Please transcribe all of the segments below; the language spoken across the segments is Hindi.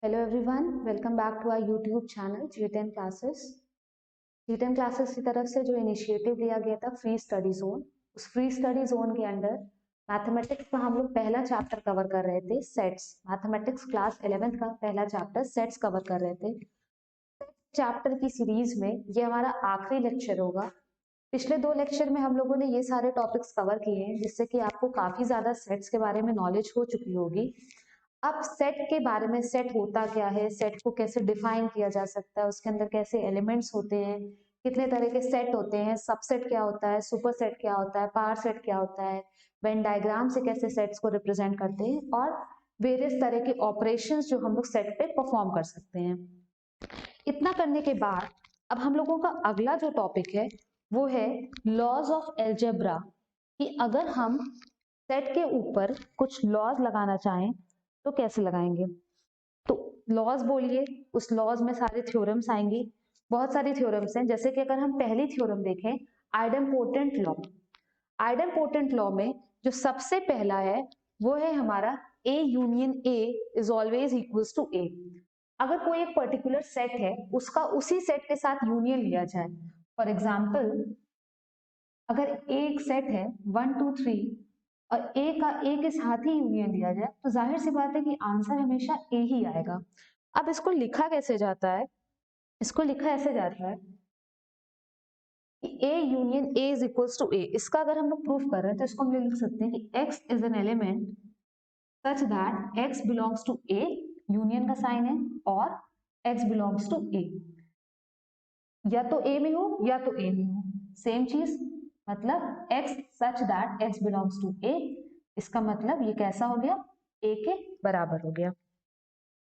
Hello everyone, welcome back to our YouTube channel G10 classes. G10 classes की तरफ से जो इनिशिएटिव लिया गया था फ्री स्टडी जोन, उस फ्री स्टडी जोन के अंडर मैथमेटिक्स का हम लोग पहला चैप्टर कवर कर रहे थे, सेट्स। मैथमेटिक्स क्लास 11th का पहला चैप्टर सेट्स कवर कर रहे थे। चैप्टर की सीरीज में ये हमारा आखिरी लेक्चर होगा। पिछले 2 लेक्चर में हम लोगों ने ये सारे टॉपिक्स कवर किए हैं, जिससे कि आपको काफी ज्यादा सेट्स के बारे में नॉलेज हो चुकी होगी। अब सेट के बारे में, सेट होता क्या है, सेट को कैसे डिफाइन किया जा सकता है, उसके अंदर कैसे एलिमेंट्स होते हैं, कितने तरह के सेट होते हैं, सबसेट क्या होता है, सुपर सेट क्या होता है, पावर सेट क्या होता है, वेन डायग्राम से कैसे सेट्स को रिप्रेजेंट करते हैं, और वेरियस तरह के ऑपरेशंस जो हम लोग सेट पे परफॉर्म कर सकते हैं। इतना करने के बाद अब हम लोगों का अगला जो टॉपिक है वो है लॉज ऑफ एल्जेब्रा, कि अगर हम सेट के ऊपर कुछ लॉज लगाना चाहें तो कैसे लगाएंगे। तो लॉज बोलिए, उस लॉज में सारे थ्योरम्स आएंगे। बहुत सारी थ्योरम्स हैं, जैसे कि अगर हम पहली थ्योरम देखें, आइडेम्पोटेंट लॉ। आइडेम्पोटेंट लॉ में जो सबसे पहला है वो है हमारा A union A is always equals to A. अगर कोई एक पर्टिकुलर सेट है, उसका उसी सेट के साथ यूनियन लिया जाए। फॉर एग्जाम्पल, अगर एक सेट है 1 2 3 और ए का ए के साथ ही यूनियन लिया जाए, तो जाहिर सी बात है कि आंसर हमेशा ए ही आएगा। अब इसको लिखा कैसे जाता है? इसको लिखा ऐसे जाता है कि A union A is equals to A. इसका अगर हम लोग प्रूफ कर रहे हैं तो इसको हम लोग लिख सकते हैं कि x is an element such that x belongs to a, union का साइन है, और x बिलोंग्स टू a। या तो a में हो या तो a में हो, सेम चीज। मतलब x such that x belongs to a, इसका मतलब ये कैसा हो गया? a के बराबर हो गया।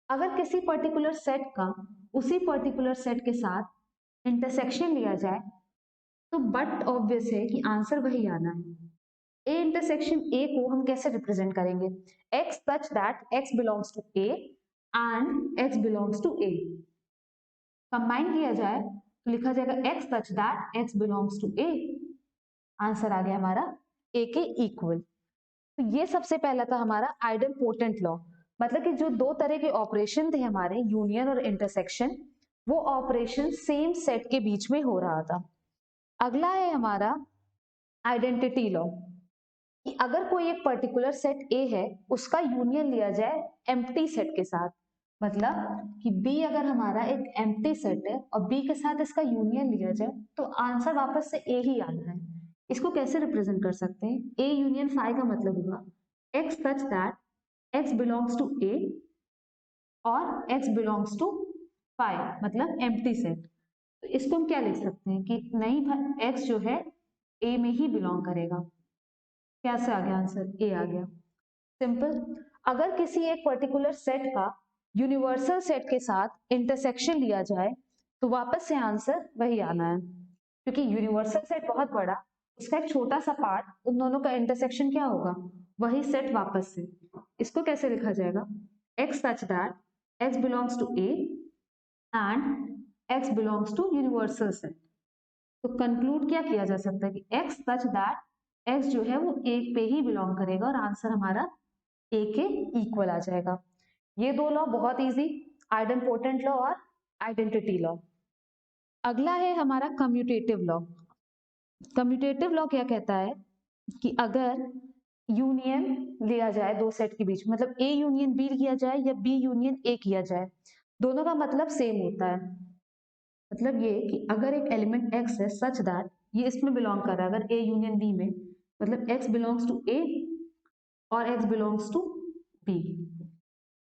अगर किसी पर्टिकुलर सेट का उसी पर्टिकुलर सेट के साथ इंटरसेक्शन लिया जाए, तो बट ऑब्वियस है कि आंसर वही आना है। ए इंटरसेक्शन ए को हम कैसे रिप्रेजेंट करेंगे? x such that x belongs to a and x belongs to a। Combine किया जाए तो लिखा जाएगा x such that x belongs to a। Answer आ गया हमारा a के इक्वल। तो ये सबसे पहला था हमारा आइडेम्पोटेंट लॉ। मतलब कि जो दो तरह के ऑपरेशन थे हमारे, यूनियन और इंटरसेक्शन, वो ऑपरेशन सेम सेट के बीच में हो रहा था। अगला है हमारा आइडेंटिटी लॉ, कि अगर कोई एक पर्टिकुलर सेट ए है, उसका यूनियन लिया जाए एम्प्टी सेट के साथ। मतलब कि बी अगर हमारा एक एम्प्टी सेट है और बी के साथ इसका यूनियन लिया जाए, तो आंसर वापस से ए ही आना है। इसको कैसे रिप्रेजेंट कर सकते हैं? ए यूनियन फाई का मतलब होगा X such that X belongs to A और एक्स बिलोंग्स टू फाई, मतलब एम्प्टी सेट। तो इसको हम क्या लिख सकते हैं कि नहीं, एक्स जो है ए में ही बिलोंग करेगा। कैसे आ गया आंसर? ए आ गया। सिंपल। अगर किसी एक पर्टिकुलर सेट का यूनिवर्सल सेट के साथ इंटरसेक्शन लिया जाए, तो वापस से आंसर वही आना है, क्योंकि यूनिवर्सल सेट बहुत बड़ा, उसका एक छोटा सा पार्ट, उन दोनों का इंटरसेक्शन क्या होगा? वही सेट वापस से। इसको कैसे लिखा जाएगा? x such that x belongs to a and x belongs to universal set। तो कंक्लूड क्या किया जा सकता है कि x such that x जो है वो एक पे ही बिलोंग करेगा और आंसर हमारा ए के इक्वल आ जाएगा। ये दो लॉ बहुत इजी, आइडेम्पोटेंट लॉ और आइडेंटिटी लॉ। अगला है हमारा कम्यूटेटिव लॉ। कम्यूटेटिव लॉ क्या कहता है कि अगर यूनियन लिया जाए दो सेट के बीच, मतलब ए यूनियन बी किया जाए या बी यूनियन ए किया जाए, दोनों का मतलब सेम होता है। मतलब ये कि अगर एक एलिमेंट x है सच दैट ये इसमें बिलोंग कर रहा है, अगर a यूनियन b में, मतलब x बिलोंग्स टू a और x बिलोंग्स टू b।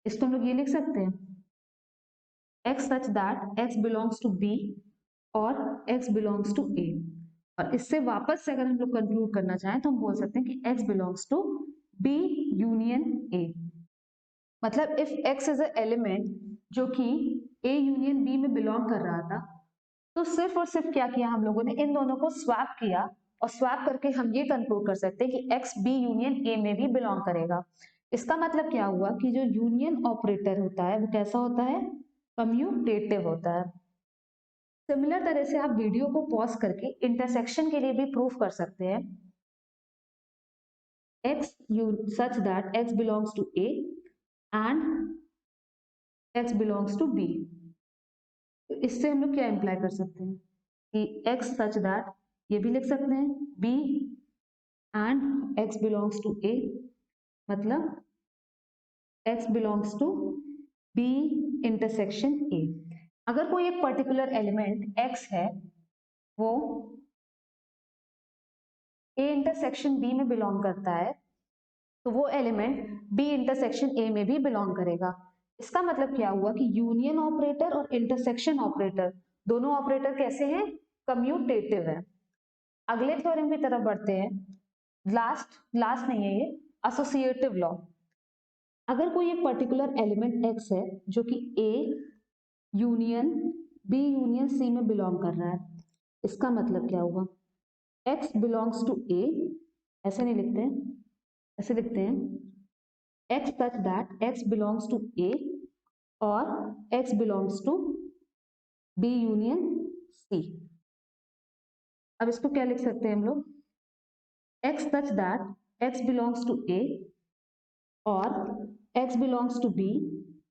इसको हम लोग ये लिख सकते हैं x such that x belongs to b और x belongs to a। और इससे वापस से अगर हम लोग कंक्लूड करना चाहें तो हम बोल सकते हैं कि x belongs to b union a। मतलब if x is a element जो कि a यूनियन b में बिलोंग कर रहा था, तो सिर्फ और सिर्फ क्या किया हम लोगों ने? इन दोनों को स्वैप किया, और स्वैप करके हम ये कंक्लूड कर सकते हैं कि x b यूनियन a में भी बिलोंग करेगा। इसका मतलब क्या हुआ कि जो यूनियन ऑपरेटर होता है वो कैसा होता है? कम्यूटेटिव होता है। सिमिलर तरह से आप वीडियो को पॉज करके इंटरसेक्शन के लिए भी प्रूफ कर सकते हैं। x you such that x belongs to a and x belongs to b। तो इससे हम लोग क्या इंप्लाई कर सकते हैं कि x सच दैट, ये भी लिख सकते हैं b and x belongs to a, मतलब x belongs to b intersection a। अगर कोई एक पर्टिकुलर एलिमेंट x है वो a इंटरसेक्शन b में बिलोंग करता है, तो वो एलिमेंट b इंटरसेक्शन a में भी बिलोंग करेगा। इसका मतलब क्या हुआ कि यूनियन ऑपरेटर और इंटरसेक्शन ऑपरेटर दोनों ऑपरेटर कैसे हैं, कम्यूटेटिव है। अगले थ्योरम की तरफ बढ़ते हैं। लास्ट नहीं है ये, एसोसिएटिव लॉ। अगर कोई एक पर्टिकुलर एलिमेंट x है जो कि a union b union c में बिलोंग कर रहा है, इसका मतलब क्या हुआ, x बिलोंग्स टू a, ऐसे नहीं लिखते हैं, ऐसे लिखते हैं x such that x belongs to a और x belongs to b union c। अब इसको क्या लिख सकते हैं हम लोग, x such that x belongs to a और x belongs to b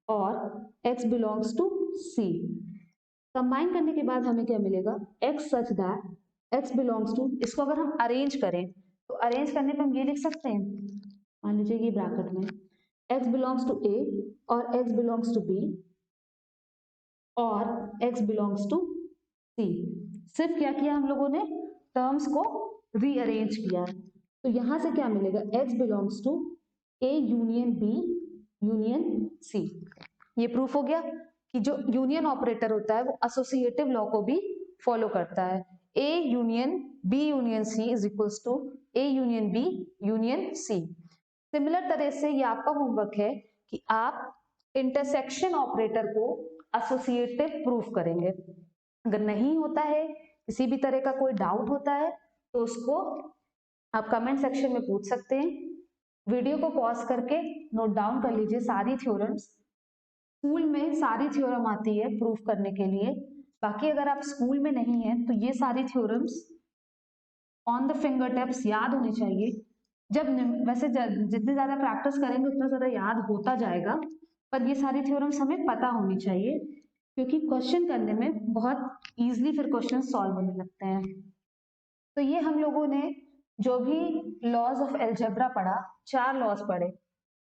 और x belongs to c। Combine करने के बाद हमें क्या मिलेगा, x such that x belongs to, इसको अगर हम अरेंज करें तो अरेंज करने पे हम ये लिख सकते हैं, मान लीजिए ये ब्रैकेट में x belongs to a और x belongs to b और x belongs to c। सिर्फ क्या किया हम लोगों ने, टर्म्स को रीअरेंज किया। तो यहां से क्या मिलेगा, x belongs to a union b union c। ये प्रूफ हो गया कि जो यूनियन ऑपरेटर होता है वो एसोसिएटिव लॉ को भी फॉलो करता है। a union b union c is equals to a union b union c। Similar तरह से ये आपका होमवर्क है कि आप इंटरसेक्शन ऑपरेटर को एसोसिएटिव प्रूफ करेंगे। अगर नहीं होता है, किसी भी तरह का कोई डाउट होता है, तो उसको आप कमेंट सेक्शन में पूछ सकते हैं। वीडियो को पॉज करके नोट डाउन कर लीजिए सारी थ्योरम्स। स्कूल में सारी थ्योरम आती है प्रूफ करने के लिए। बाकी अगर आप स्कूल में नहीं है तो ये सारी theorems on the finger tips याद होनी चाहिए। जब वैसे जितनी ज्यादा प्रैक्टिस करेंगे उतना ज्यादा याद होता जाएगा, पर ये सारी थ्योरम्स हमें पता होनी चाहिए क्योंकि क्वेश्चन करने में बहुत इजीली फिर क्वेश्चन सॉल्व होने लगते हैं। तो ये हम लोगों ने जो भी लॉज ऑफ एल्जेब्रा पढ़ा, 4 लॉज पढ़े,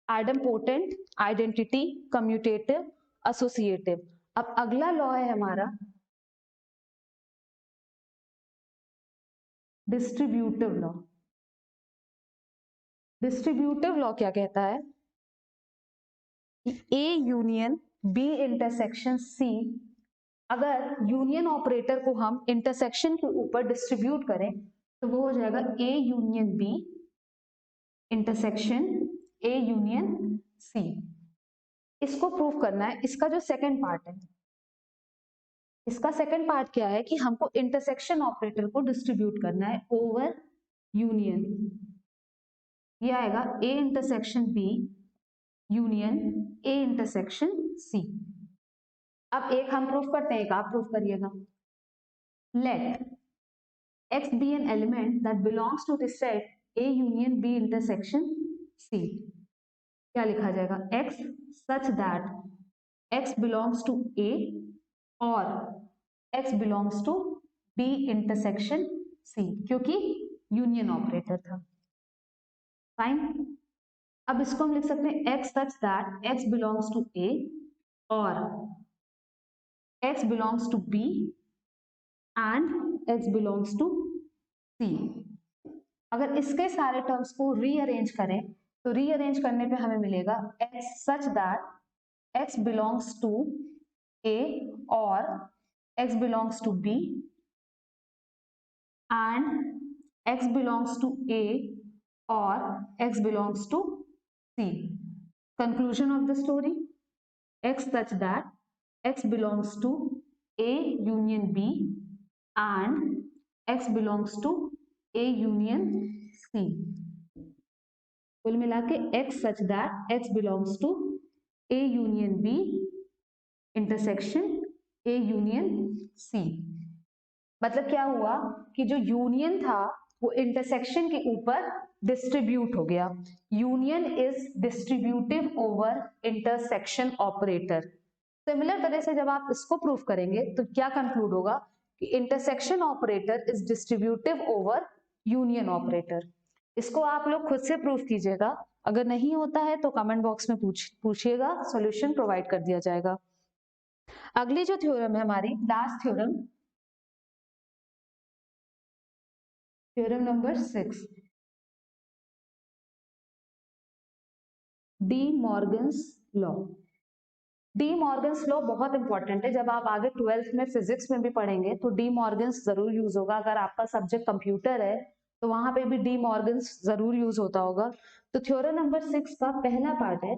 आइडेम्पोटेंट, आइडेंटिटी, कम्यूटेटिव, एसोसिएटिव। अब अगला लॉ है हमारा डिस्ट्रीब्यूटिव लॉ। डिस्ट्रीब्यूटिव लॉ क्या कहता है कि A union B intersection C, अगर यूनियन ऑपरेटर को हम इंटरसेक्शन के ऊपर डिस्ट्रीब्यूट करें तो वो हो जाएगा A union B intersection A union C। इसको प्रूव करना है। इसका जो सेकंड पार्ट है, इसका सेकंड पार्ट क्या है कि हमको इंटरसेक्शन ऑपरेटर को डिस्ट्रीब्यूट करना है ओवर यूनियन। ये आएगा A intersection B union A intersection C। अब एक हम प्रूफ करते हैं, एक आप प्रूफ करिएगा। Let x be an element that belongs to the set A union B intersection C। क्या लिखा जाएगा, x such that x belongs to A और x belongs to B intersection C, क्योंकि यूनियन ऑपरेटर था। फाइन। अब इसको हम लिख सकते हैं x such that x belongs to A और x belongs to B and x belongs to C। अगर इसके सारे टर्म्स को रीअरेंज करें तो रीअरेंज करने पे हमें मिलेगा x such that x belongs to A और x belongs to B and x belongs to A और x belongs to C। Conclusion of the story, x such that x belongs to A union B and x belongs to A union C। कुल मिला के x such that x belongs to A union B intersection A union C। मतलब क्या हुआ कि जो यूनियन था वो इंटरसेक्शन के ऊपर डिस्ट्रीब्यूट हो गया। Union is distributive over intersection operator. Similar तरह से जब आप इसको प्रूफ करेंगे तो क्या कंक्लूड होगा कि intersection operator is distributive over union operator. इसको आप लोग खुद से प्रूफ कीजिएगा, अगर नहीं होता है तो कमेंट बॉक्स में पूछिएगा, सॉल्यूशन प्रोवाइड कर दिया जाएगा। अगली जो थ्योरम है हमारी last theorem, theorem number 6, D Morgan's law. D Morgan's law बहुत इंपॉर्टेंट है, जब आप आगे 12th में फिजिक्स में भी पढ़ेंगे तो डी मॉर्गन्स जरूर यूज होगा। अगर आपका सब्जेक्ट कंप्यूटर है तो वहां पे भी डी मॉर्गन्स जरूर यूज होता होगा। तो थ्योरम नंबर 6 का पहला पार्ट है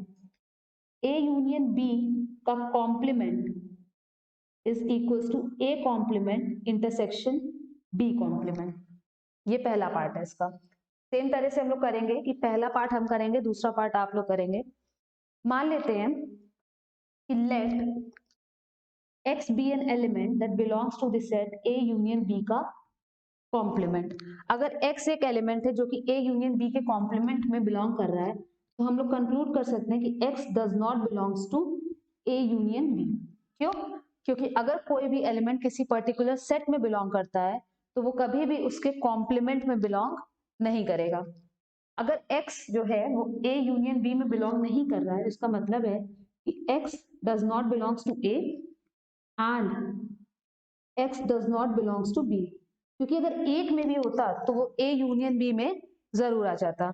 ए यूनियन बी का complement is equal to A complement intersection B complement. ये पहला पार्ट है इसका। सेम तरह से हम लोग करेंगे कि पहला पार्ट हम करेंगे, दूसरा पार्ट आप लोग करेंगे। मान लेते हैं कि let x be an element that belongs to the set A union B का कॉम्प्लीमेंट। अगर x एक एलिमेंट है जो कि A यूनियन B के कॉम्प्लीमेंट में बिलोंग कर रहा है तो हम लोग कंक्लूड कर सकते हैं कि x does not belongs to A union B। क्यों? क्योंकि अगर कोई भी एलिमेंट किसी पर्टिकुलर सेट में बिलोंग करता है तो वो कभी भी उसके कॉम्प्लीमेंट में बिलोंग नहीं करेगा। अगर x जो है वो A यूनियन B में बिलोंग नहीं कर रहा है, इसका मतलब है कि x does not belongs to A and x does not belongs to B। क्योंकि अगर एक में भी होता तो वो A यूनियन B में जरूर आ जाता।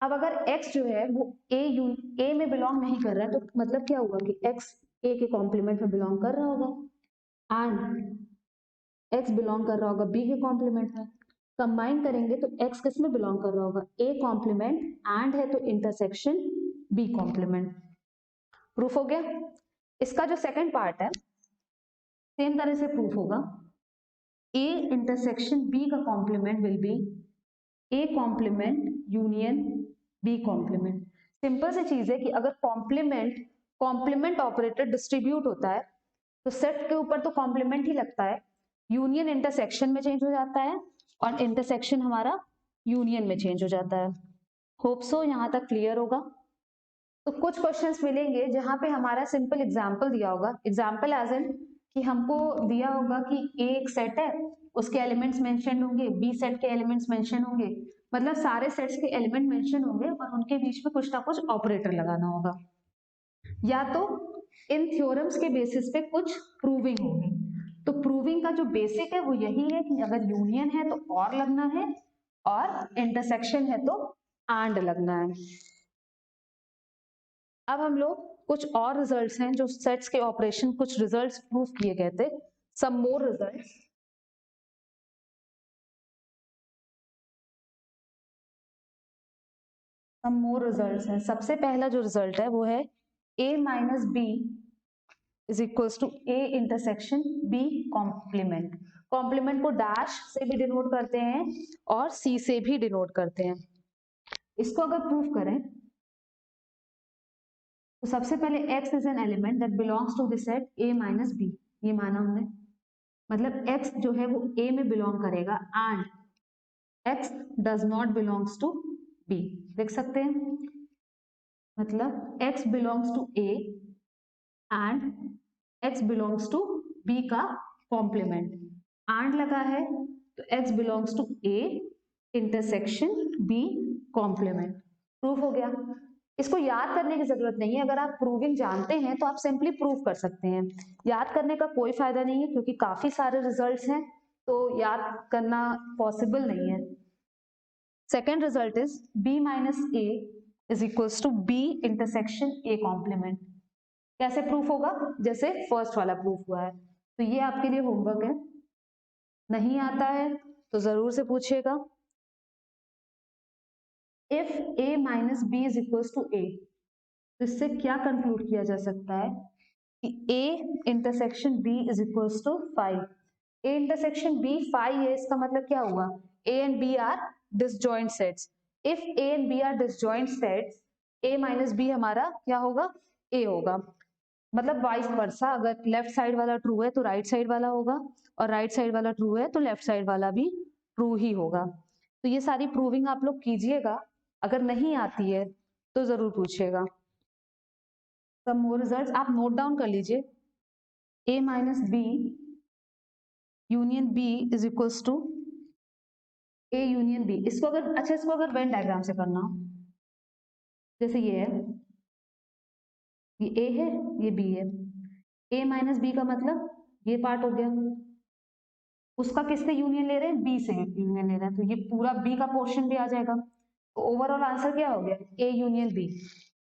अब अगर x जो है वो A में बिलोंग नहीं कर रहा है तो मतलब क्या होगा कि x A के कॉम्प्लीमेंट में बिलोंग कर रहा होगा एंड x बिलोंग कर रहा होगा B के कॉम्प्लीमेंट में। कंबाइन करेंगे तो x किस में बिलोंग कर रहा होगा, A कॉम्प्लीमेंट, एंड है तो इंटरसेक्शन B कॉम्प्लीमेंट। प्रूफ हो गया। इसका जो सेकंड पार्ट है सेम तरह से प्रूफ होगा A इंटरसेक्शन B का complement will be A complement union B complement. Simple सी चीज है कि अगर कॉम्प्लीमेंट ऑपरेटर डिस्ट्रीब्यूट होता है तो सेट के ऊपर तो कॉम्प्लीमेंट ही लगता है, यूनियन इंटरसेक्शन में चेंज हो जाता है और इंटरसेक्शन हमारा यूनियन में चेंज हो जाता है। होप सो यहां तक क्लियर होगा। तो कुछ क्वेश्चंस मिलेंगे जहां पे हमारा सिंपल एग्जांपल दिया होगा, एग्जांपल एज इन कि हमको दिया होगा कि ए एक सेट है, उसके एलिमेंट्स मेंशन होंगे, बी सेट के एलिमेंट्स मेंशन होंगे, मतलब सारे सेट्स के एलिमेंट मेंशन होंगे और उनके बीच में कुछ ना कुछ ऑपरेटर लगाना होगा, या तो इन थ्योरम्स के बेसिस पे कुछ प्रूविंग होगी। तो प्रूविंग का जो बेसिक है वो यही है कि अगर यूनियन है तो और लगना है और इंटरसेक्शन है तो एंड लगना है। अब हम लोग कुछ और रिजल्ट्स हैं जो सेट्स के ऑपरेशन, कुछ रिजल्ट्स प्रूव किए गए थे, सम मोर रिजल्ट्स। सम मोर रिजल्ट्स हैं। सबसे पहला जो रिजल्ट है वो है a minus B is equals to A intersection B complement. Complement को डैश से भी डिनोट करते हैं और सी से भी डिनोट करते हैं। इसको अगर प्रूव करें तो सबसे पहले x is an element that belongs to the set a minus B, ये माना हमने, मतलब x जो है वो a में बिलोंग करेगा and x does not belongs to b। देख सकते हैं, मतलब x belongs to a and x belongs to b का कॉम्प्लीमेंट, एंड लगा है तो x belongs to a intersection b complement. Proof हो गया। इसको याद करने की जरूरत नहीं है, अगर आप प्रूविंग जानते हैं तो आप सिंपली प्रूव कर सकते हैं। याद करने का कोई फायदा नहीं है क्योंकि काफी सारे रिजल्ट्स हैं तो याद करना पॉसिबल नहीं है। Second result is b minus a is equals to b intersection a complement. कैसे प्रूफ होगा, जैसे फर्स्ट वाला प्रूफ हुआ है। तो ये आपके लिए होमवर्क है, नहीं आता है तो जरूर से पूछिएगा। If a minus B is equals to a, तो इससे क्या कंक्लूड किया जा सकता है कि a intersection b is equals to 5। a intersection b 5 है, इसका मतलब क्या हुआ, a and b are disjoint sets. If a and b are disjoint sets, a minus b हमारा क्या होगा, a होगा। मतलब वाइस वर्सा, अगर लेफ्ट साइड वाला ट्रू है तो राइट साइड वाला होगा और राइट साइड वाला ट्रू है तो लेफ्ट साइड वाला भी ट्रू ही होगा। तो ये सारी प्रूविंग आप लोग कीजिएगा, अगर नहीं आती है तो जरूर पूछिएगा। सम मोर रिजल्ट्स आप नोट डाउन कर लीजिए। A minus B union B is equals to A union B. इसको अगर अच्छा, इसको अगर वेन डायग्राम से करना हो, जैसे ये है, ये A है, ये B है। A माइनस बी का मतलब ये पार्ट हो गया, उसका किससे यूनियन ले रहे हैं, B से यूनियन ले रहे हैं, तो ये पूरा B का पोर्शन भी आ जाएगा। तो ओवरऑल आंसर क्या हो गया, A यूनियन B।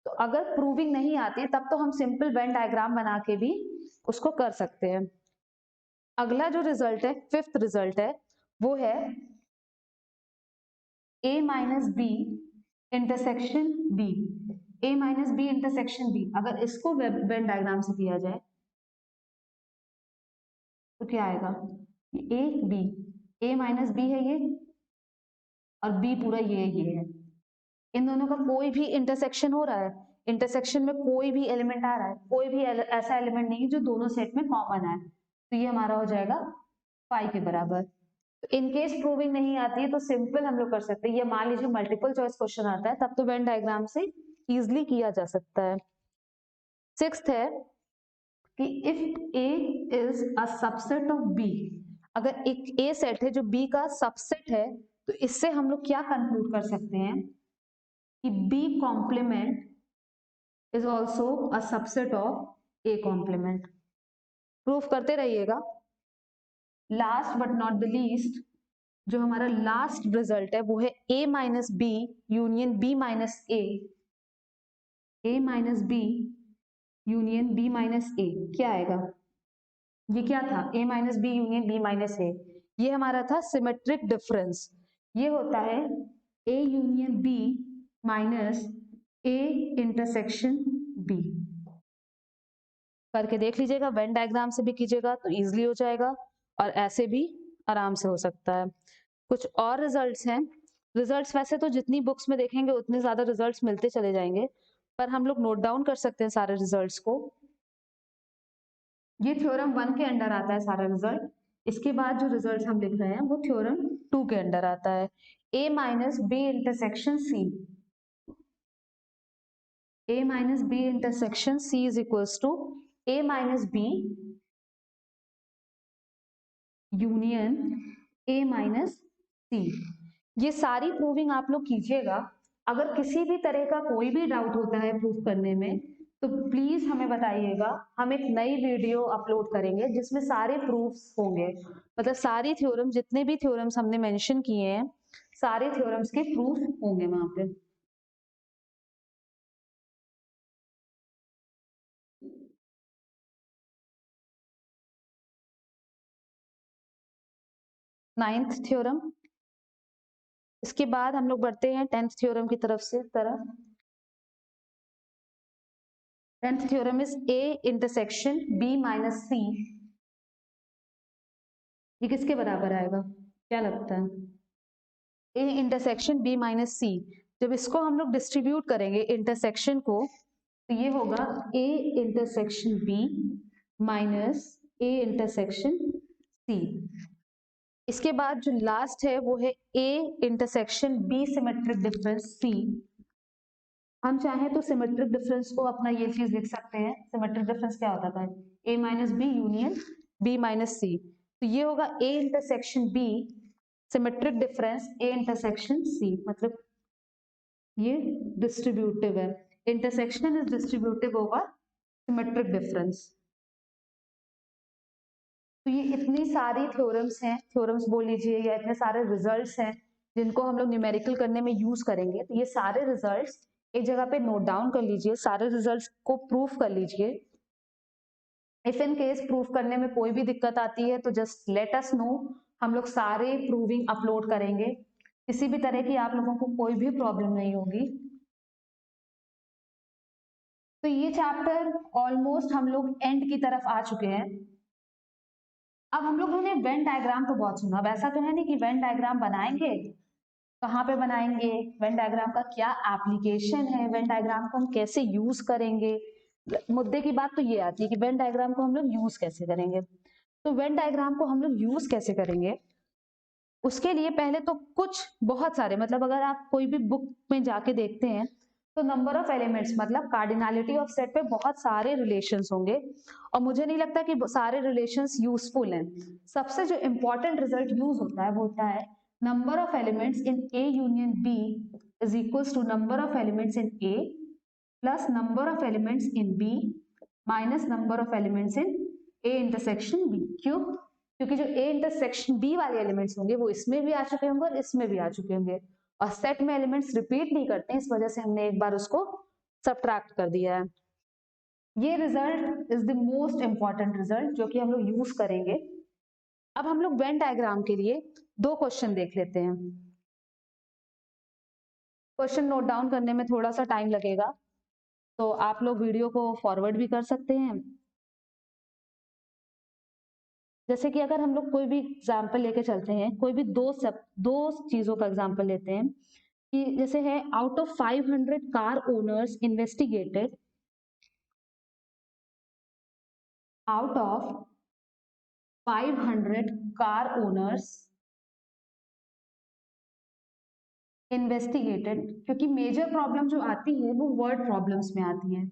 तो अगर प्रूविंग नहीं आती तब तो हम सिंपल वेन डायग्राम बना के भी उसको कर सकते हैं। अगला जो रिजल्ट है, फिफ्थ रिजल्ट है, वो है A minus B intersection B। A minus B intersection B, अगर इसको वेन डायग्राम से किया जाए तो क्या आएगा, A B, A minus B है ये, और B पूरा ये है। इन दोनों का कोई भी इंटरसेक्शन हो रहा है, इंटरसेक्शन में कोई भी एलिमेंट आ रहा है, कोई भी ऐसा एलिमेंट नहीं है जो दोनों सेट में कॉमन है, तो ये हमारा हो जाएगा 5 के बराबर। तो इन केस प्रूविंग नहीं आती है तो सिंपल हम लोग कर सकते हैं, ये मान लीजिए मल्टीपल चॉइस क्वेश्चन आता है तब तो वेन डायग्राम से इजिली किया जा सकता है। सिक्स्थ है कि if A is a subset of B, अगर एक A सेट है जो B का सबसेट है, तो इससे हम लोग क्या कंक्लूड कर सकते हैं कि B complement is also a subset of A complement. Proof करते रहिएगा। Last but not the least, जो हमारा लास्ट रिजल्ट है वो है A minus B union B minus A। A minus B union B minus A क्या आएगा, ये क्या था, A minus B union B minus A, ये हमारा था सिमेट्रिक डिफरेंस। ये होता है A union B minus A intersection B। करके देख लीजिएगा, वेन डायग्राम से भी कीजिएगा तो इजिली हो जाएगा, और ऐसे भी आराम से हो सकता है। कुछ और रिजल्ट्स हैं। रिजल्ट्स वैसे तो जितनी बुक्स में देखेंगे उतने ज्यादा रिजल्ट्स मिलते चले जाएंगे, पर हम लोग नोट डाउन कर सकते हैं सारे रिजल्ट्स को। ये थ्योरम 1 के अंडर आता है सारा रिजल्ट। इसके बाद जो रिजल्ट हम लिख रहे हैं वो थ्योरम 2 के अंडर आता है। A minus B intersection C, A minus B intersection C is equals to A minus B union A minus C। ये सारी प्रूविंग आप लोग कीजिएगा। अगर किसी भी तरह का कोई भी डाउट होता है प्रूफ करने में तो प्लीज हमें बताइएगा, हम एक नई वीडियो अपलोड करेंगे जिसमें सारे प्रूफ्स होंगे, मतलब सारी थ्योरम, जितने भी थ्योरम्स हमने मेंशन किए हैं सारे थ्योरम्स के प्रूफ होंगे वहां पे। नाइन्थ थ्योरम, इसके बाद हम लोग बढ़ते हैं 10th थ्योरम की तरफ। 10th theorem is A intersection B minus C। ये किसके बराबर आएगा, क्या लगता है, A intersection B minus C। जब इसको हम लोग डिस्ट्रीब्यूट करेंगे इंटरसेक्शन को तो ये होगा A intersection B minus A intersection C। इसके बाद जो लास्ट है वो है A intersection B symmetric difference C। हम चाहें तो सिमेट्रिक डिफरेंस को अपना ये चीज लिख सकते हैं। सिमेट्रिक डिफरेंस क्या होता था, A minus B union B minus C। तो ये होगा A intersection B symmetric difference A intersection C, मतलब ये डिस्ट्रीब्यूटिव है, intersection is distributive over symmetric difference. तो ये इतनी सारी थ्योरम्स हैं, थ्योरम्स बोल लीजिए या इतने सारे रिजल्ट्स हैं जिनको हम लोग न्यूमेरिकल करने में यूज करेंगे। तो ये सारे रिजल्ट्स एक जगह पे नोट डाउन कर लीजिए, सारे रिजल्ट्स को प्रूफ कर लीजिए। इफ इन केस प्रूफ करने में कोई भी दिक्कत आती है तो जस्ट लेट अस नो, हम लोग सारे प्रूविंग अपलोड करेंगे, किसी भी तरह की आप लोगों को कोई भी प्रॉब्लम नहीं होगी। तो ये चैप्टर ऑलमोस्ट हम लोग एंड की तरफ आ चुके हैं। अब हम लोगों ने वेन डायग्राम तो बहुत सुना, वैसा तो है नहीं कि वेन डायग्राम बनाएंगे, कहाँ पे बनाएंगे, वेन डायग्राम का क्या एप्लीकेशन है, वेन डायग्राम को हम कैसे यूज करेंगे। मुद्दे की बात तो ये आती है कि वेन डायग्राम को हम लोग यूज कैसे करेंगे। तो वेन डायग्राम को हम लोग यूज कैसे करेंगे, उसके लिए पहले तो कुछ बहुत सारे, मतलब अगर आप कोई भी बुक में जाके देखते हैं तो नंबर ऑफ एलिमेंट्स मतलब कार्डिनलिटी ऑफ सेट पे बहुत सारे रिलेशंस होंगे और मुझे नहीं लगता कि सारे रिलेशंस यूजफुल हैं। सबसे जो इंपॉर्टेंट रिजल्ट यूज होता है वो होता है number of elements in A union B is equals to number of elements in A plus number of elements in B minus number of elements in A intersection B. क्यों? क्योंकि जो ए इंटरसेक्शन बी वाले एलिमेंट्स होंगे वो इसमें भी आ चुके होंगे और इसमें भी आ चुके होंगे और सेट में एलिमेंट्स रिपीट नहीं करते, इस वजह से हमने एक बार उसको सबट्रैक्ट कर दिया है। ये result is the most important result जो कि हम लोग यूज करेंगे। अब हम लोग वेन डायग्राम के लिए दो क्वेश्चन देख लेते हैं। क्वेश्चन नोट डाउन करने में थोड़ा सा टाइम लगेगा तो आप लोग वीडियो को फॉरवर्ड भी कर सकते हैं। जैसे कि अगर हम लोग कोई भी एग्जाम्पल लेके चलते हैं, कोई भी दो चीजों का एग्जाम्पल लेते हैं कि जैसे है out of 500 car owners investigated, out of 500 car owners investigated, क्योंकि मेजर प्रॉब्लम जो आती है वो वर्ड प्रॉब्लम्स में आती है।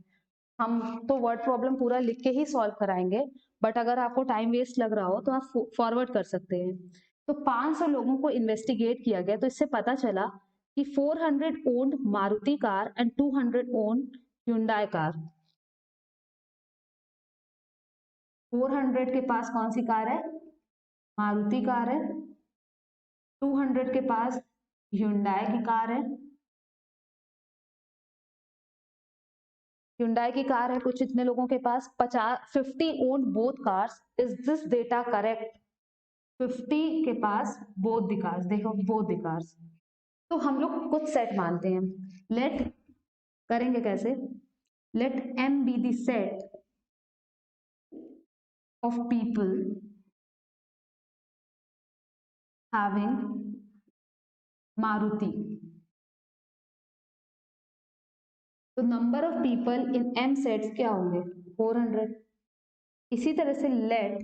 हम तो वर्ड प्रॉब्लम पूरा लिख के ही सॉल्व कराएंगे, बट अगर आपको टाइम वेस्ट लग रहा हो तो आप फॉरवर्ड कर सकते हैं। तो 500 लोगों को इन्वेस्टिगेट किया गया तो इससे पता चला कि 400 owned Maruti car and 200 owned Hyundai car. 400 के पास कौन सी कार है? मारुति कार है। 200 के पास ह्युंडई की कार है। ह्युंडई की कार है कुछ इतने लोगों के पास। 50 owned both cars. Is this data correct? 50 के पास बोथ द कार्स, देखो बोथ द कार्स। तो हम लोग कुछ सेट मानते हैं। लेट करेंगे कैसे? Let M be the set of people having Maruti. तो number of people in M sets क्या होंगे? 400। इसी तरह से let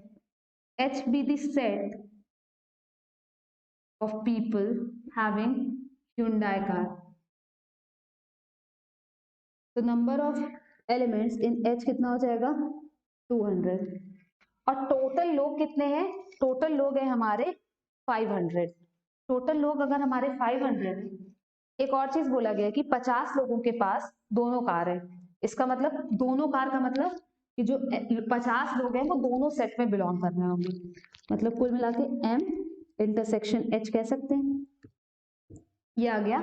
H be the set of people having Hyundai car. तो number of elements in H कितना हो जाएगा? 200। और टोटल लोग कितने हैं? टोटल लोग हैं हमारे 500। टोटल लोग अगर हमारे 500, एक और चीज बोला गया कि 50 लोगों के पास दोनों कार है। इसका मतलब दोनों कार का मतलब कि जो 50 लोग हैं वो दोनों सेट में बिलोंग कर रहे होंगे। मतलब कुल मिला के M इंटरसेक्शन H कह सकते हैं। ये आ गया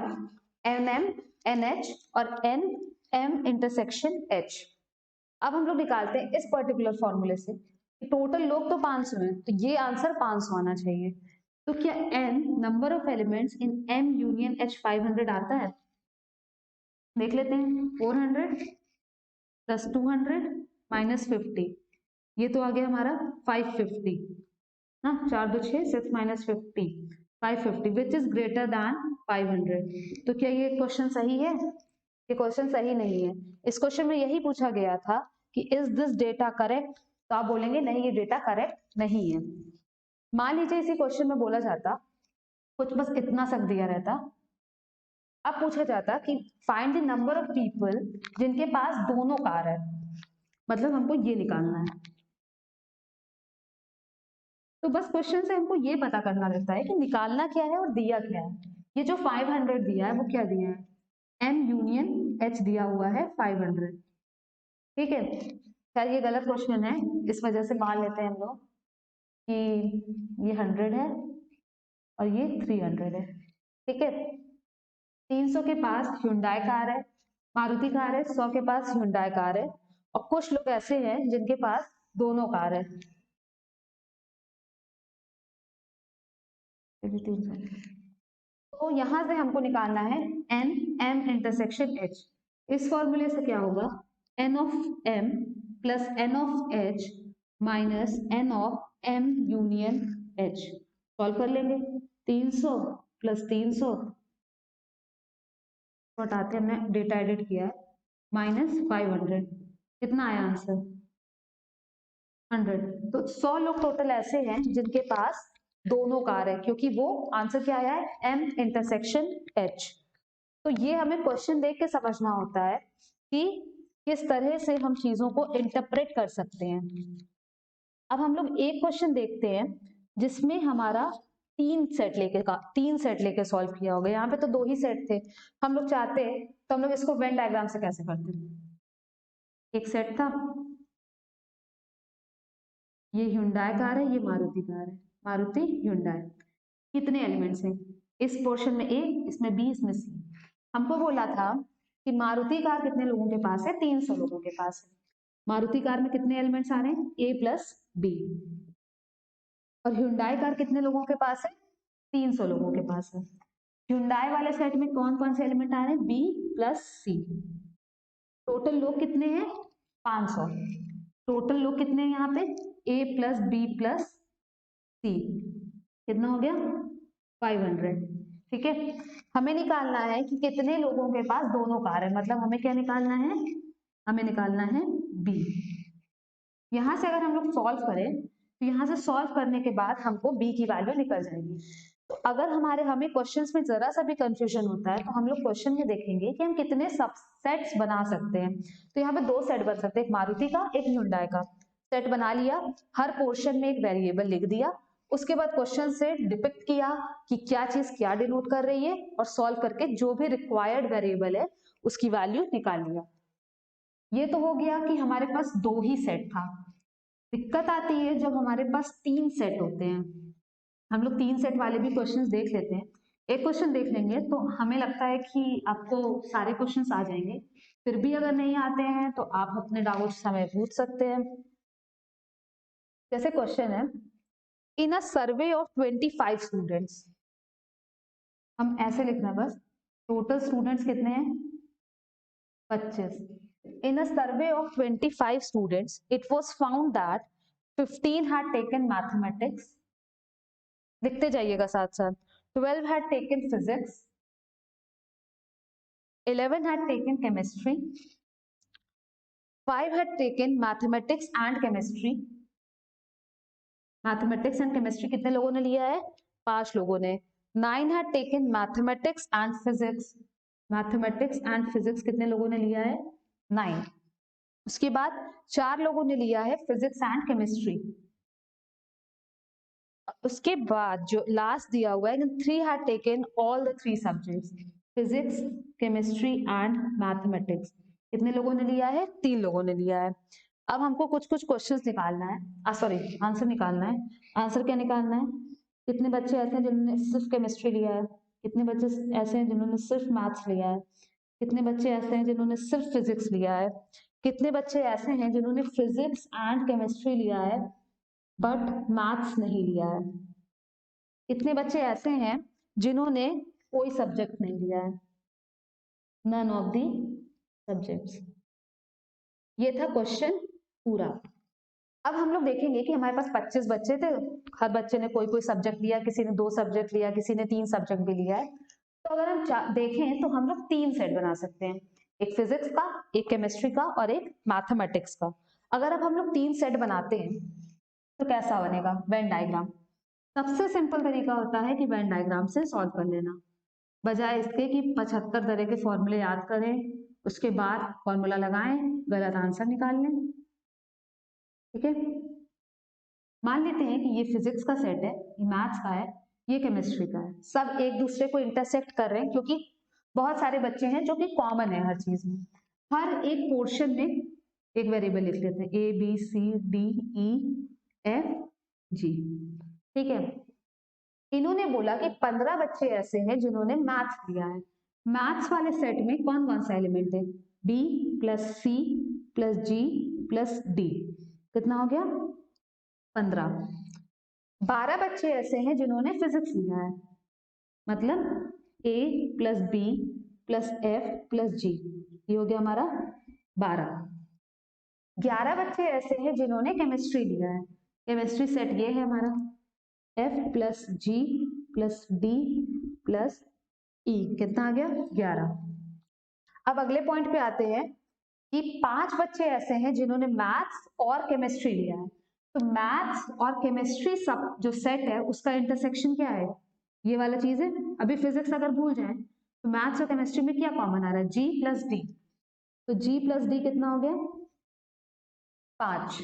MM NH और N M इंटरसेक्शन H। अब हम लोग निकालते हैं इस पर्टिकुलर फॉर्मूले से टोटल लोग तो 500 हैं तो ये आंसर 500 आना चाहिए। तो क्या N number of elements in M union H 500 आता है? देख लेते हैं। 400 प्लस 200 माइनस 50, ये तो आ गया हमारा 550 ना। 4 2 6 6 minus 50 550 which is greater than 500। तो क्या ये क्वेश्चन सही है? ये क्वेश्चन सही नहीं है। इस क्वेश्चन में यही पूछा गया था कि इज दिस डेटा करेक्ट, तो आप बोलेंगे नहीं ये डेटा करेक्ट नहीं है। मान लीजिए इसी क्वेश्चन में बोला जाता कुछ बस इतना सा दिया रहता, अब पूछा जाता कि find the number of people जिनके पास दोनों कार है, मतलब हमको ये निकालना है। तो बस क्वेश्चन से हमको ये पता करना रहता है कि निकालना क्या है और दिया क्या है। ये जो 500 दिया है वो क्या दिया है? M यूनियन H दिया हुआ है 500। ठीक है, खैर ये गलत क्वेश्चन है, इस वजह से मान लेते हैं हम लोग कि ये 100 है और ये 300 है। ठीक है, 300 के पास Hyundai कार है, मारुति कार है, 100 के पास Hyundai कार है और कुछ लोग ऐसे हैं जिनके पास दोनों कार है। तो यहां से हमको निकालना है N M इंटरसेक्शन H। इस फॉर्मूले से क्या होगा? N of M plus N of H minus N of M union H। Solve कर लेंगे। 300 प्लस 300 हटाते हमने डेटा एडिट किया है माइनस 500। कितना आया आंसर? 100। तो 100 लोग टोटल ऐसे हैं जिनके पास दोनों कार है, क्योंकि वो आंसर क्या आया है? M intersection H। तो ये हमें क्वेश्चन देख के समझना होता है कि किस तरह से हम चीजों को इंटरप्रेट कर सकते हैं। अब हम लोग एक क्वेश्चन देखते हैं जिसमें हमारा तीन सेट लेके सॉल्व किया होगा। यहाँ पे तो 2 ही सेट थे, हम लोग चाहते तो हम लोग इसको वेन डायग्राम से कैसे करते। एक सेट था, ये ह्युंडई कार है, ये मारुति कार है, मारुति ह्युंडई। कितने एलिमेंट्स हैं इस पोर्शन में? ए, इसमें बी, इसमें सी। हमको बोला था कि मारुति कार कितने लोगों के पास है? 300 लोगों के पास है। मारुति कार में कितने एलिमेंट्स आ रहे हैं? ए प्लस बी। और ह्युंडई कार कितने लोगों के पास है? 300 लोगों के पास है। ह्युंडई वाले सेट में कौन कौन से एलिमेंट आ रहे हैं? बी प्लस सी। टोटल लोग कितने हैं? 500। टोटल लोग कितने हैं यहाँ पे? ए प्लस बी प्लस सी। कितना हो गया? 500। ठीक है, हमें निकालना है कि कितने लोगों के पास दोनों कार है। मतलब हमें क्या निकालना है? हमें निकालना है बी। यहां से अगर हम लोग सॉल्व करें तो यहां से सॉल्व करने के बाद हमको बी की वैल्यू निकल जाएगी। तो अगर हमें क्वेश्चंस में जरा सा भी कंफ्यूजन होता है तो हम लोग क्वेश्चन में देखेंगे कि हम कितने सबसेट्स बना सकते हैं। तो यहाँ पे 2 सेट बन सकते हैं, एक मारुति का, एक ह्युंडई का। सेट बना लिया, हर पोर्शन में एक वेरिएबल लिख दिया, उसके बाद क्वेश्चन से डिपिक्ट किया कि क्या चीज क्या डिनोट कर रही है, और सॉल्व करके जो भी रिक्वायर्ड वेरिएबल है उसकी वैल्यू निकाल लिया। ये तो हो गया कि हमारे पास 2 ही सेट था। दिक्कत आती है जब हमारे पास 3 सेट होते हैं। हम लोग 3 सेट वाले भी क्वेश्चंस देख लेते हैं। एक क्वेश्चन देख लेंगे तो हमें लगता है कि आपको सारे क्वेश्चंस आ जाएंगे। फिर भी अगर नहीं आते हैं तो आप अपने डाउट्स हमें पूछ सकते हैं। जैसे क्वेश्चन है, इन अ सर्वे ऑफ 25 स्टूडेंट्स। हम ऐसे लिखना बस, टोटल स्टूडेंट्स कितने हैं? 25. In a survey of 25 students, it was found that 15 had taken mathematics. लिखते जाइएगा साथ साथ। 12 had taken physics. 11 had taken chemistry. 5 had taken mathematics and chemistry. Mathematics and chemistry कितने लोगों ने लिया है? 5 लोगों ने। 9 had taken mathematics and physics. Mathematics and physics कितने लोगों ने लिया है? 9। उसके बाद 4 लोगों ने लिया है फिजिक्स एंड केमिस्ट्री। उसके बाद जो लास्ट दिया हुआ है, 3 had taken all the 3 subjects, physics, chemistry and mathematics. कितने लोगों ने लिया है? 3 लोगों ने लिया है। अब हमको कुछ कुछ क्वेश्चंस निकालना है, सॉरी आंसर निकालना है। आंसर क्या निकालना है? कितने बच्चे ऐसे हैं जिन्होंने सिर्फ केमिस्ट्री लिया है? कितने बच्चे ऐसे हैं जिन्होंने सिर्फ मैथ्स लिया है? कितने बच्चे ऐसे हैं जिन्होंने सिर्फ फिजिक्स लिया है? कितने बच्चे ऐसे हैं जिन्होंने फिजिक्स एंड केमिस्ट्री लिया है बट मैथ्स नहीं लिया है? कितने बच्चे ऐसे हैं जिन्होंने कोई सब्जेक्ट नहीं लिया है? None of the subjects. ये था क्वेश्चन पूरा। अब हम लोग देखेंगे कि हमारे पास 25 बच्चे थे, हर बच्चे ने कोई कोई सब्जेक्ट लिया, किसी ने 2 सब्जेक्ट लिया, किसी ने 3 सब्जेक्ट भी लिया है। तो अगर हम देखें तो हम लोग 3 सेट बना सकते हैं, एक फिजिक्स का, एक केमिस्ट्री का और एक मैथमेटिक्स का। अगर अब हम लोग 3 सेट बनाते हैं तो कैसा बनेगा? Venn diagram. सबसे सिंपल तरीका होता है कि वेन डायग्राम से सॉल्व कर लेना, बजाय इसके कि 75 तरह के फॉर्मूले याद करें, उसके बाद फॉर्मूला लगाएं, गलत आंसर निकाल लें। ठीक है, मान लेते हैं कि ये फिजिक्स का सेट है, ये मैथ्स का है, ये केमिस्ट्री का है। सब एक दूसरे को इंटरसेक्ट कर रहे हैं क्योंकि बहुत सारे बच्चे हैं जो कि कॉमन है हर चीज में। हर एक पोर्शन में एक वेरिएबल लिख लेते हैं, A B C D E F G. ठीक है, इन्होंने बोला कि 15 बच्चे ऐसे हैं जिन्होंने मैथ्स लिया है। मैथ्स वाले सेट में कौन कौन सा एलिमेंट है? बी प्लस सी प्लस जी प्लस डी। कितना हो गया? 15। 12 बच्चे ऐसे हैं जिन्होंने फिजिक्स लिया है, मतलब A plus B plus F plus G, ये हो गया हमारा 12। 11 बच्चे ऐसे हैं जिन्होंने केमिस्ट्री लिया है, केमिस्ट्री सेट ये है हमारा, एफ प्लस जी प्लस डी प्लस ई। कितना आ गया? 11। अब अगले पॉइंट पे आते हैं कि 5 बच्चे ऐसे हैं जिन्होंने मैथ्स और केमिस्ट्री लिया है। तो मैथ्स और केमिस्ट्री सब जो सेट है उसका इंटरसेक्शन क्या है? ये वाला चीज है। अभी फिजिक्स अगर भूल जाए तो मैथ्स और केमिस्ट्री में क्या कॉमन आ रहा है, G प्लस D, तो G प्लस D कितना हो गया 5।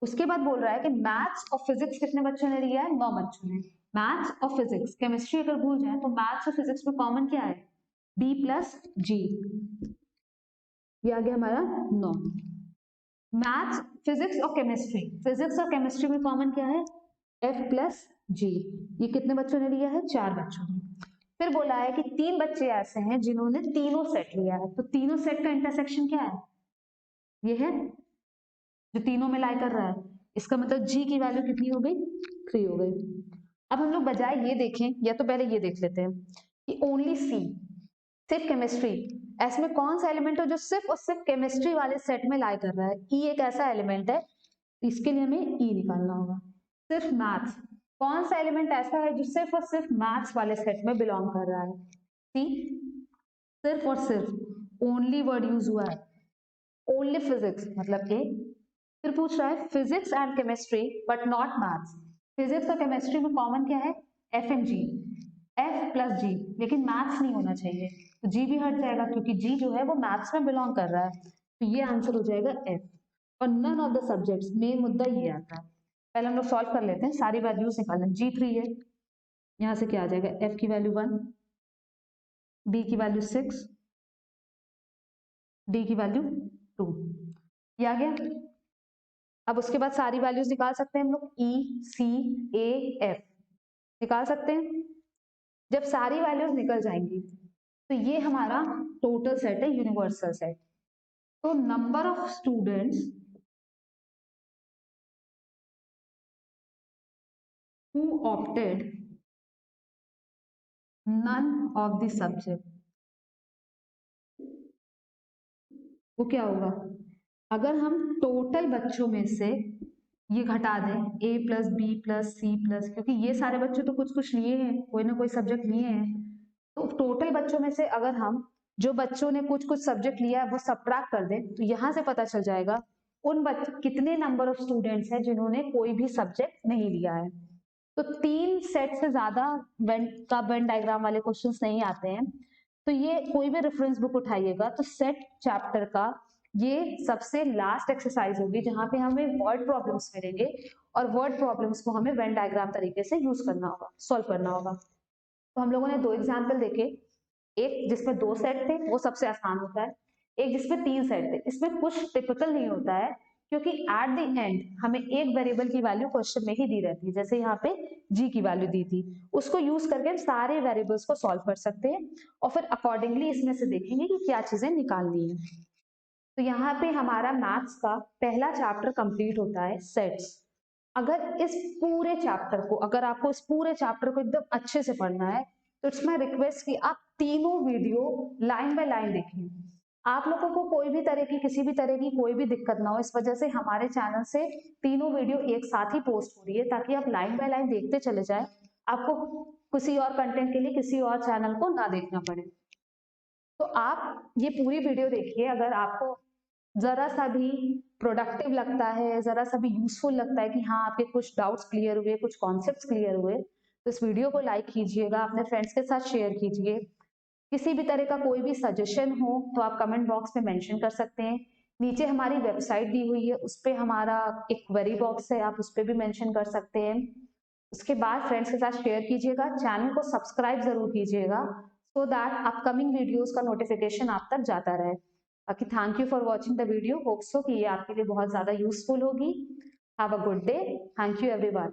उसके बाद बोल रहा है कि मैथ्स और फिजिक्स कितने बच्चों ने लिया है, 9 बच्चों ने। मैथ्स और फिजिक्स, केमिस्ट्री अगर भूल जाए तो मैथ्स और फिजिक्स में कॉमन क्या है, B प्लस G, ये आ गया हमारा 9। मैथ्स, फिजिक्स और केमिस्ट्री, फिजिक्स और केमिस्ट्री में कॉमन क्या है, F प्लस G, ये कितने बच्चों ने लिया है, 4 बच्चों ने। फिर बोला है कि 3 बच्चे ऐसे हैं जिन्होंने तीनों सेट लिया है, तो तीनों सेट का इंटरसेक्शन क्या है, ये है जो तीनों में लाई कर रहा है, इसका मतलब G की वैल्यू कितनी हो गई, 3 हो गई। अब हम लोग बजाय ये देखें, या तो पहले ये देख लेते हैं कि ओनली C, सिर्फ केमिस्ट्री, ऐसे कौन सा एलिमेंट है जो सिर्फ और सिर्फ केमिस्ट्री वाले सेट में लाई कर रहा है, E एक ऐसा एलिमेंट है, इसके लिए हमें E निकालना होगा। सिर्फ मैथ्स, कौन सा एलिमेंट ऐसा है जो सिर्फ और सिर्फ मैथ्स वाले सेट में बिलोंग कर रहा है, C, सिर्फ और सिर्फ, ओनली वर्ड यूज हुआ है, ओनली फिजिक्स मतलब A। फिर पूछ रहा है physics and chemistry but not maths, physics और केमिस्ट्री में कॉमन क्या है, F and G, F plus G, लेकिन मैथ्स नहीं होना चाहिए, तो G भी हट जाएगा क्योंकि G जो है वो मैथ्स में बिलोंग कर रहा है, तो ये आंसर हो जाएगा F। और none of the subjects, main मुद्दा ये आता है। पहले हम लोग सॉल्व कर लेते हैं, सारी वैल्यूज निकालें। G3 है, यहाँ से क्या आ जाएगा, F की वैल्यू 1, B की वैल्यू 6, D की वैल्यू 2, ये आ गया। अब उसके बाद सारी वैल्यूज निकाल सकते हैं हम लोग, E, C, A, F निकाल सकते हैं। जब सारी वैल्यूज निकल जाएंगी तो ये हमारा टोटल सेट है, यूनिवर्सल सेट। तो number of students who opted none of the subject, वो क्या होगा, अगर हम टोटल बच्चों में से ये घटा दें A plus B plus C plus, क्योंकि ये सारे बच्चे तो कुछ कुछ लिए हैं, कोई ना कोई सब्जेक्ट लिए हैं, तो टोटल बच्चों में से अगर हम जो बच्चों ने कुछ कुछ सब्जेक्ट लिया है वो सबट्रैक्ट कर दें, तो यहाँ से पता चल जाएगा उन कितने नंबर ऑफ स्टूडेंट्स हैं जिन्होंने कोई भी सब्जेक्ट नहीं लिया है। तो 3 सेट से ज्यादा वेन डायग्राम वाले क्वेश्चंस नहीं आते हैं। तो ये कोई भी रेफरेंस बुक उठाइएगा तो सेट चैप्टर का ये सबसे लास्ट एक्सरसाइज होगी जहां पे हमें वर्ड प्रॉब्लम्स मिलेंगे, और वर्ड प्रॉब्लम्स को हमें वेन डायग्राम तरीके से यूज करना होगा, सॉल्व करना होगा। तो हम लोगों ने 2 एग्जाम्पल देखे, एक जिसमें 2 सेट थे वो सबसे आसान होता है, एक जिसमें 3 सेट थे, इसमें कुछ टिपिकल नहीं होता है क्योंकि एट द एंड हमें एक वेरिएबल की वैल्यू क्वेश्चन में ही दी रहती है, जैसे यहाँ पे G की वैल्यू दी थी, उसको यूज करके हम सारे वेरिएबल्स को सॉल्व कर सकते हैं और फिर अकॉर्डिंगली इसमें से देखेंगे कि क्या चीजें निकालनी है। तो यहाँ पे हमारा मैथ्स का पहला चैप्टर कंप्लीट होता है, सेट्स। अगर इस पूरे चैप्टर को, अगर आपको इस पूरे चैप्टर को एकदम अच्छे से पढ़ना है तो इट्स माय रिक्वेस्ट कि आप तीनों वीडियो लाइन बाय लाइन देखें। आप लोगों को कोई भी तरह की, किसी भी तरह की कोई भी दिक्कत ना हो, इस वजह से हमारे चैनल से तीनों वीडियो एक साथ ही पोस्ट हो रही है ताकि आप लाइन बाय लाइन देखते चले जाए, आपको किसी और कंटेंट के लिए किसी और चैनल को ना देखना पड़े। तो आप ये पूरी वीडियो देखिए, अगर आपको जरा सा भी प्रोडक्टिव लगता है, जरा सा भी यूजफुल लगता है कि हाँ आपके कुछ डाउट्स क्लियर हुए, कुछ कॉन्सेप्ट्स क्लियर हुए, तो इस वीडियो को लाइक कीजिएगा, अपने फ्रेंड्स के साथ शेयर कीजिए। किसी भी तरह का कोई भी सजेशन हो तो आप कमेंट बॉक्स में मेंशन कर सकते हैं। नीचे हमारी वेबसाइट दी हुई है, उस पर हमारा एक क्वेरी बॉक्स है, आप उस पर भी मेंशन कर सकते हैं। उसके बाद फ्रेंड्स के साथ शेयर कीजिएगा, चैनल को सब्सक्राइब जरूर कीजिएगा सो दैट अपकमिंग वीडियोस का नोटिफिकेशन आप तक जाता रहे। बाकी thank you for watching the video, hope so कि ये आपके लिए बहुत ज्यादा यूजफुल होगी। Have a good day, thank you everyone.